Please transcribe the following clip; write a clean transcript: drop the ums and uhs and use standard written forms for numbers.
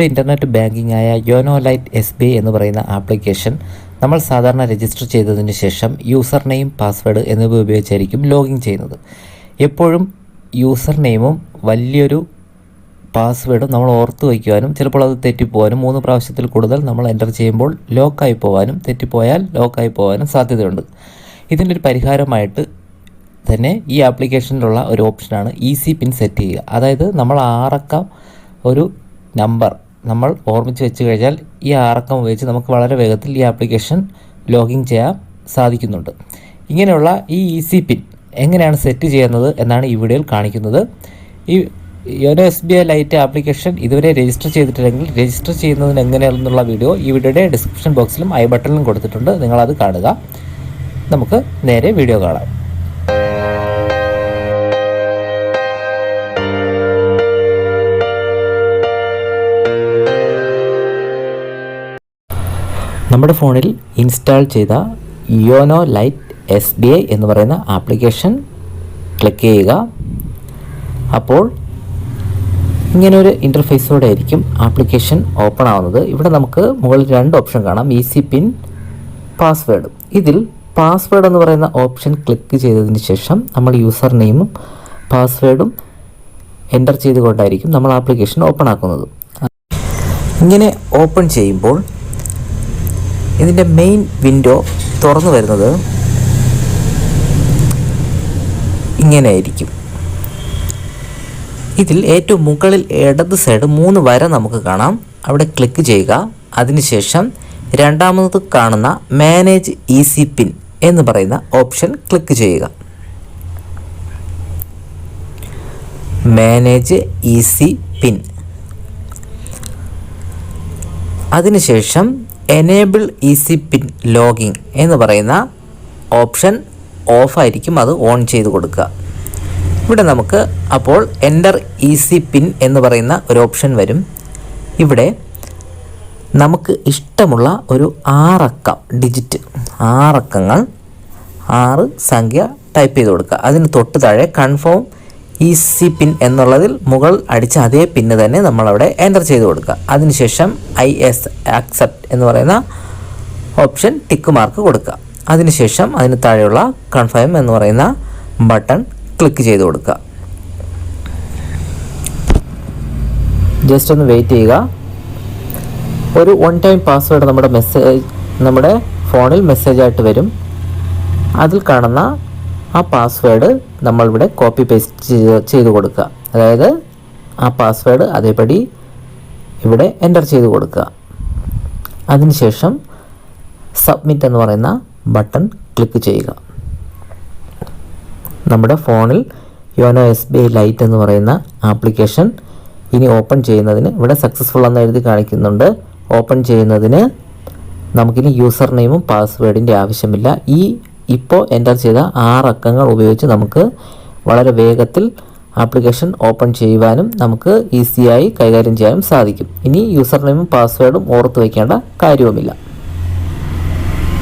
Internet banking ആയ YONO light SBI എന്ന് പറയുന്ന ആപ്ലിക്കേഷൻ നമ്മൾ സാധാരണ രജിസ്റ്റർ ചെയ്തതിന് ശേഷം യൂസർ നെയിം, പാസ്വേഡ് എന്നിവ ഉപയോഗിച്ചായിരിക്കും ലോഗിൻ ചെയ്യുന്നത്. എപ്പോഴും യൂസർ നെയിമും വലിയൊരു പാസ്വേഡും നമ്മൾ ഓർത്ത് വയ്ക്കുവാനും ചിലപ്പോൾ അത് തെറ്റിപ്പോവാനും 3 പ്രാവശ്യത്തിൽ കൂടുതൽ നമ്മൾ എൻ്റർ ചെയ്യുമ്പോൾ ലോക്കായി പോകാനും തെറ്റിപ്പോയാൽ ലോക്കായി പോകാനും സാധ്യതയുണ്ട്. ഇതിൻ്റെ ഒരു പരിഹാരമായിട്ട് തന്നെ ഈ ആപ്ലിക്കേഷനിലുള്ള ഒരു ഓപ്ഷനാണ് ഈസി പിൻ സെറ്റ് ചെയ്യുക. അതായത് നമ്മൾ 6 അക്ക ഒരു നമ്പർ നമ്മൾ ഓർമ്മിച്ച് വെച്ച് കഴിഞ്ഞാൽ ഈ 6 അക്കം ഉപയോഗിച്ച് നമുക്ക് വളരെ വേഗത്തിൽ ഈ ആപ്ലിക്കേഷൻ ലോഗിൻ ചെയ്യാൻ സാധിക്കുന്നുണ്ട്. ഇങ്ങനെയുള്ള ഈ ഈസി പിൻ എങ്ങനെയാണ് സെറ്റ് ചെയ്യുന്നത് എന്നാണ് ഈ വീഡിയോയിൽ കാണിക്കുന്നത്. ഈ യോനോ SBI ലൈറ്റ് ആപ്ലിക്കേഷൻ ഇതുവരെ രജിസ്റ്റർ ചെയ്തിട്ടില്ലെങ്കിൽ രജിസ്റ്റർ ചെയ്യുന്നതിന് എങ്ങനെയാണെന്നുള്ള വീഡിയോ ഈ വീഡിയോയുടെ ഡിസ്ക്രിപ്ഷൻ ബോക്സിലും ഐ ബട്ടണിലും കൊടുത്തിട്ടുണ്ട്. നിങ്ങളത് കാണുക. നമുക്ക് നേരെ വീഡിയോ കാണാം. നമ്മുടെ ഫോണിൽ ഇൻസ്റ്റാൾ ചെയ്ത യോനോ ലൈറ്റ് SBI എന്ന് പറയുന്ന ആപ്ലിക്കേഷൻ ക്ലിക്ക് ചെയ്യുക. അപ്പോൾ ഇങ്ങനൊരു ഇൻ്റർഫേസോടെ ആയിരിക്കും ആപ്ലിക്കേഷൻ ഓപ്പൺ ആവുന്നത്. ഇവിടെ നമുക്ക് മുകളിൽ 2 ഓപ്ഷൻ കാണാം, ഈസി പിൻ, പാസ്വേഡ്. ഇതിൽ പാസ്വേഡ് എന്ന് പറയുന്ന ഓപ്ഷൻ ക്ലിക്ക് ചെയ്തതിന് ശേഷം നമ്മൾ യൂസർ നെയിമും പാസ്വേഡും എൻ്റർ ചെയ്തുകൊണ്ടായിരിക്കും നമ്മൾ ആപ്ലിക്കേഷൻ ഓപ്പൺ ആക്കുന്നത്. ഇങ്ങനെ ഓപ്പൺ ചെയ്യുമ്പോൾ ഇതിൻ്റെ മെയിൻ വിൻഡോ തുറന്നു വരുന്നത് ഇങ്ങനെയായിരിക്കും. ഇതിൽ ഏറ്റവും മുകളിൽ ഇടത് സൈഡ് 3 വര നമുക്ക് കാണാം. അവിടെ ക്ലിക്ക് ചെയ്യുക. അതിനുശേഷം രണ്ടാമത് കാണുന്ന മാനേജ് ഈസി പിൻ എന്ന് പറയുന്ന ഓപ്ഷൻ ക്ലിക്ക് ചെയ്യുക. മാനേജ് ഈസി പിൻ. അതിനുശേഷം എനേബിൾ ഈസി പിൻ ലോഗിൻ എന്ന് പറയുന്ന ഓപ്ഷൻ ഓഫായിരിക്കും, അത് ഓൺ ചെയ്ത് കൊടുക്കുക. ഇവിടെ നമുക്ക് അപ്പോൾ എൻ്റർ ഈസി പിൻ എന്ന് പറയുന്ന ഒരു ഓപ്ഷൻ വരും. ഇവിടെ നമുക്ക് ഇഷ്ടമുള്ള ഒരു 6 അക്കം ഡിജിറ്റ്, 6 അക്കങ്ങൾ 6 സംഖ്യ ടൈപ്പ് ചെയ്ത് കൊടുക്കുക. അതിന് തൊട്ട് താഴെ കൺഫേം ഈസി പിൻ എന്നുള്ളതിൽ മുകൾ അടിച്ച അതേ പിന്ന് തന്നെ നമ്മളവിടെ എൻ്റർ ചെയ്ത് കൊടുക്കുക. അതിനുശേഷം IS ആക്സെപ്റ്റ് എന്ന് പറയുന്ന ഓപ്ഷൻ ടിക്ക് മാർക്ക് കൊടുക്കുക. അതിനുശേഷം അതിന് താഴെയുള്ള കൺഫേം എന്ന് പറയുന്ന ബട്ടൺ ക്ലിക്ക് ചെയ്ത് കൊടുക്കുക. ജസ്റ്റ് ഒന്ന് വെയിറ്റ് ചെയ്യുക. ഒരു 1 ടൈം പാസ്വേഡ് നമ്മുടെ ഫോണിൽ മെസ്സേജായിട്ട് വരും. അതിൽ കാണുന്ന ആ പാസ്വേഡ് നമ്മളിവിടെ കോപ്പി പേസ്റ്റ് ചെയ്ത് കൊടുക്കുക. അതായത് ആ പാസ്വേഡ് അതേപടി ഇവിടെ എൻ്റർ ചെയ്ത് കൊടുക്കുക. അതിനുശേഷം സബ്മിറ്റ് എന്ന് പറയുന്ന ബട്ടൺ ക്ലിക്ക് ചെയ്യുക. നമ്മുടെ ഫോണിൽ യോനോ SBI ലൈറ്റ് എന്ന് പറയുന്ന ആപ്ലിക്കേഷൻ ഇനി ഓപ്പൺ ചെയ്യുന്നതിന് ഇവിടെ സക്സസ്ഫുൾ എന്ന് എഴുതി കാണിക്കുന്നുണ്ട്. ഓപ്പൺ ചെയ്യുന്നതിന് നമുക്കിനി യൂസർ നെയിമും പാസ്വേഡിൻ്റെ ആവശ്യമില്ല. ഇപ്പോൾ എൻ്റർ ചെയ്ത 6 അക്കങ്ങൾ ഉപയോഗിച്ച് നമുക്ക് വളരെ വേഗത്തിൽ ആപ്ലിക്കേഷൻ ഓപ്പൺ ചെയ്യുവാനും നമുക്ക് ഈസിയായി കൈകാര്യം ചെയ്യാനും സാധിക്കും. ഇനി യൂസർ നെയിമും പാസ്വേഡും ഓർത്ത് വയ്ക്കേണ്ട കാര്യവുമില്ല.